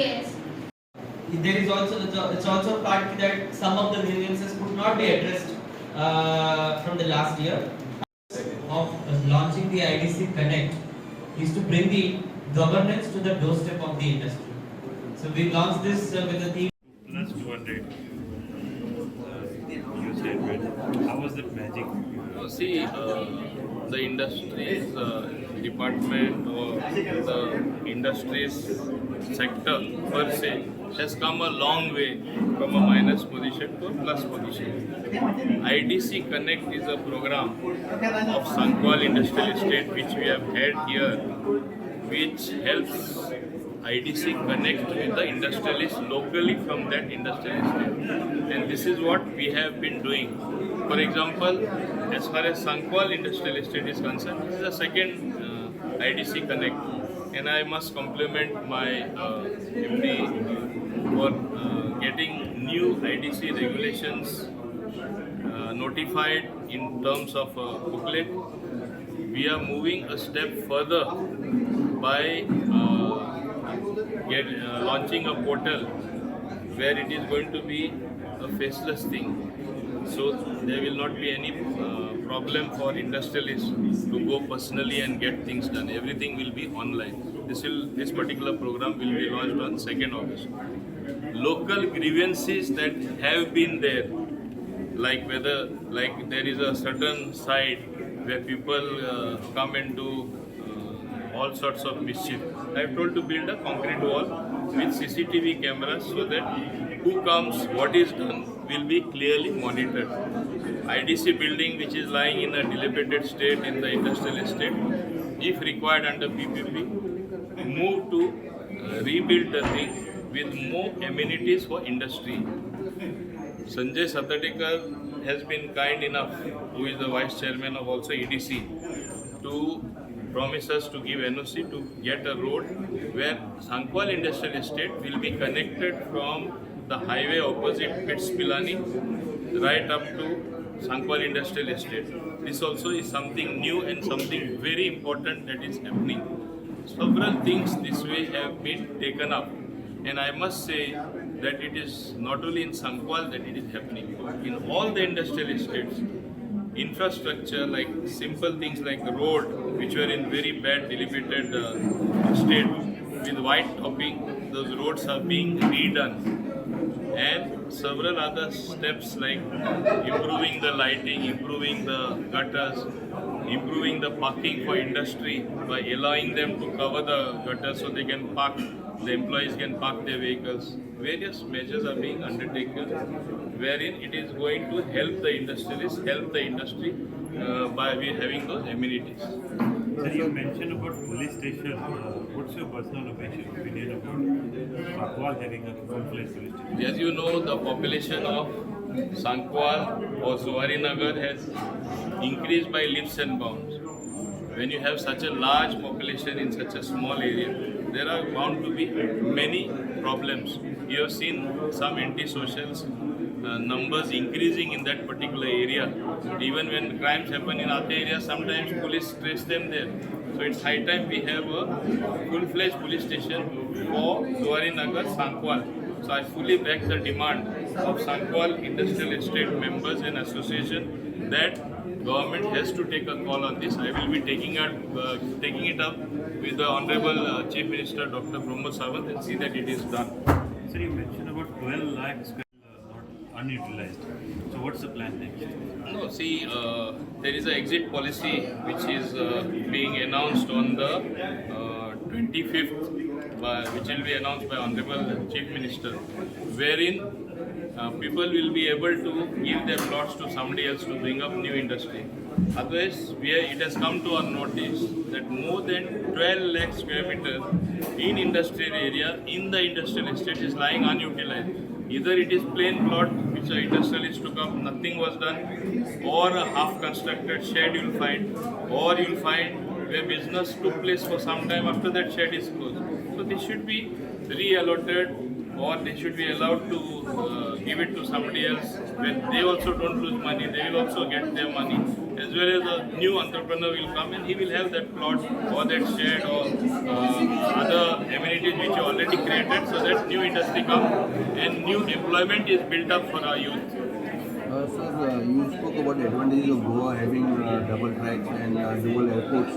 Yes. There is also it's also a part that some of the grievances could not be addressed from the last year. Of launching the IDC Connect is to bring the governance to the doorstep of the industry. So we launched this with the theme plus 200. You said, how was that magic? See, the industries department or the industries sector per se has come a long way from a minus position to a plus position. IDC Connect is a program of Sankwal Industrial Estate which we have had here, which helps IDC connect with the industrialists locally from that industrial estate. And this is what we have been doing. For example, as far as Sankwal Industrial Estate is concerned, this is the second IDC Connect. And I must compliment my MD for getting new IDC regulations notified in terms of booklet. We are moving a step further by launching a portal where it is going to be a faceless thing. So there will not be any problem for industrialists to go personally and get things done. Everything will be online. This particular program will be launched on 2nd August. Local grievances that have been there, like whether there is a certain site where people come and do all sorts of mischief. I have told to build a concrete wall with CCTV cameras so that who comes, what is done will be clearly monitored. IDC building which is lying in a dilapidated state in the industrial estate, if required under PPP, move to rebuild the thing with more amenities for industry. Sanjay Satatikar has been kind enough, who is the vice chairman of also EDC, to promise us to give NOC to get a road where Sankwal Industrial Estate will be connected from the highway opposite Pits Pilani right up to Sankwal Industrial Estate. This also is something new and something very important that is happening. Several things this way have been taken up, and I must say that it is not only in Sankwal that it is happening. In all the industrial estates, infrastructure like simple things like the road which were in very bad dilapidated state with white topping, those roads are being redone. And several other steps like improving the lighting, improving the gutters, improving the parking for industry by allowing them to cover the gutters so they can park, the employees can park their vehicles. Various measures are being undertaken wherein it is going to help the industrialists, help the industry by having those amenities. Sir, you mentioned about police station. What's your personal opinion about Sankwal having a full-fledged police station? As you know, the population of Sankwal or Zuarinagar has increased by leaps and bounds. When you have such a large population in such a small area, there are bound to be many problems. You have seen some anti-socials numbers increasing in that particular area. Even when crimes happen in other areas, sometimes police trace them there. So it's high time we have a full-fledged police station for Zuarinagar, Sankwal. So I fully back the demand of Sankwal Industrial Estate members and association that government has to take a call on this. I will be taking it up with the Honorable Chief Minister Dr. Pramod Sawant and see that it is done. Sir, you mentioned about 12 lakhs not unutilized. So what's the plan next? No, see, there is an exit policy which is being announced on the 25th, which will be announced by Honorable Chief Minister, wherein people will be able to give their plots to somebody else to bring up new industry. Otherwise, it has come to our notice that more than 12 lakh square meters in industrial area in the industrial estate is lying unutilized. Either it is plain plot which the industrialist took up, nothing was done, or a half-constructed shed you will find, or you will find where business took place for some time after that shed is closed. So this should be re-allotted, or they should be allowed to give it to somebody else. When they also don't lose money, they will also get their money. As well as a new entrepreneur will come and he will have that plot or that shed or other amenities advantage which you already created so that new industry comes and new employment is built up for our youth. Sir, you spoke about the advantages of Goa having double tracks and dual airports.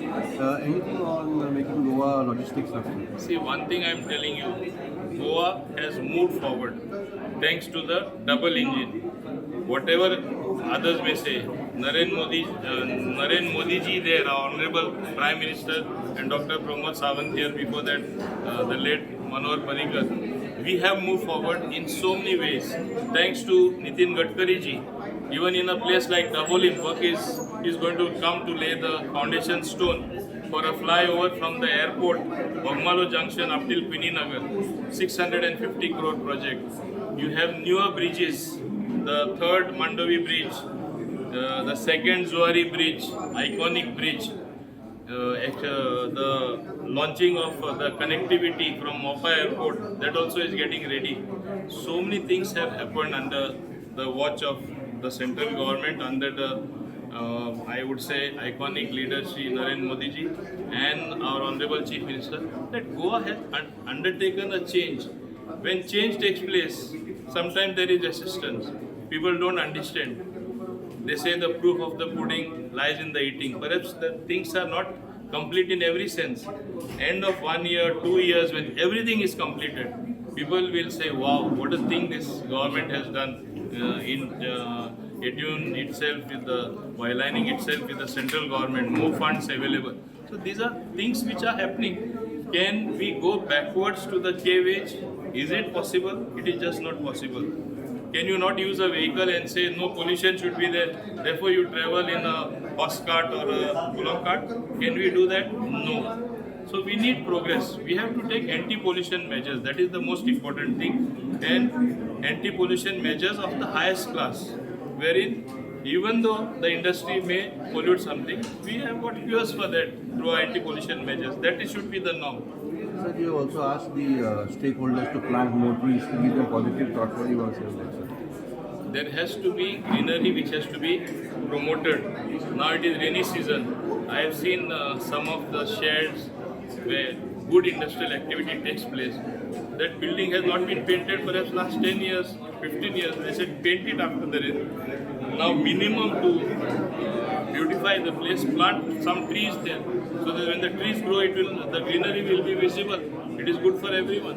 Anything on making Goa logistics hub? See, one thing I am telling you, Goa has moved forward thanks to the double engine. Whatever others may say, Narendra Modi ji there, our Honorable Prime Minister, and Dr. Pramod Sawant here before that, the late Manohar Parrikar. We have moved forward in so many ways. Thanks to Nitin Gadkari ji, even in a place like Dabolim, work is going to come to lay the foundation stone for a flyover from the airport, Bogmalo Junction up till Pininagar, 650 crore project. You have newer bridges, the third Mandovi bridge, the second Zuari bridge, iconic bridge, the launching of the connectivity from Mopa airport, that also is getting ready. So many things have happened under the watch of the central government, under the I would say iconic leader Shri Narendra Modi ji and our Honorable Chief Minister, that Goa has undertaken a change. When change takes place, sometimes there is resistance. People don't understand. They say the proof of the pudding lies in the eating. Perhaps the things are not complete in every sense. End of 1 year, 2 years, when everything is completed, people will say, wow, what a thing this government has done in attune itself with the, by aligning itself with the central government, more funds available. So these are things which are happening. Can we go backwards to the cave age? Is it possible? It is just not possible. Can you not use a vehicle and say no pollution should be there, therefore you travel in a horse cart or a bullock cart? Can we do that? No. So we need progress. We have to take anti-pollution measures. That is the most important thing. And anti-pollution measures of the highest class, wherein even though the industry may pollute something, we have got cures for that through anti-pollution measures. That should be the norm. Sir, you also asked the stakeholders to plant more trees to give them positive thoughts. What do you want to say on that, sir? There has to be greenery which has to be promoted. Now it is rainy season. I have seen some of the sheds where good industrial activity takes place. That building has not been painted perhaps last 10 years, 15 years. They said paint it after the rain. Now minimum to beautify the place, plant some trees there, so that when the trees grow, the greenery will be visible. It is good for everyone.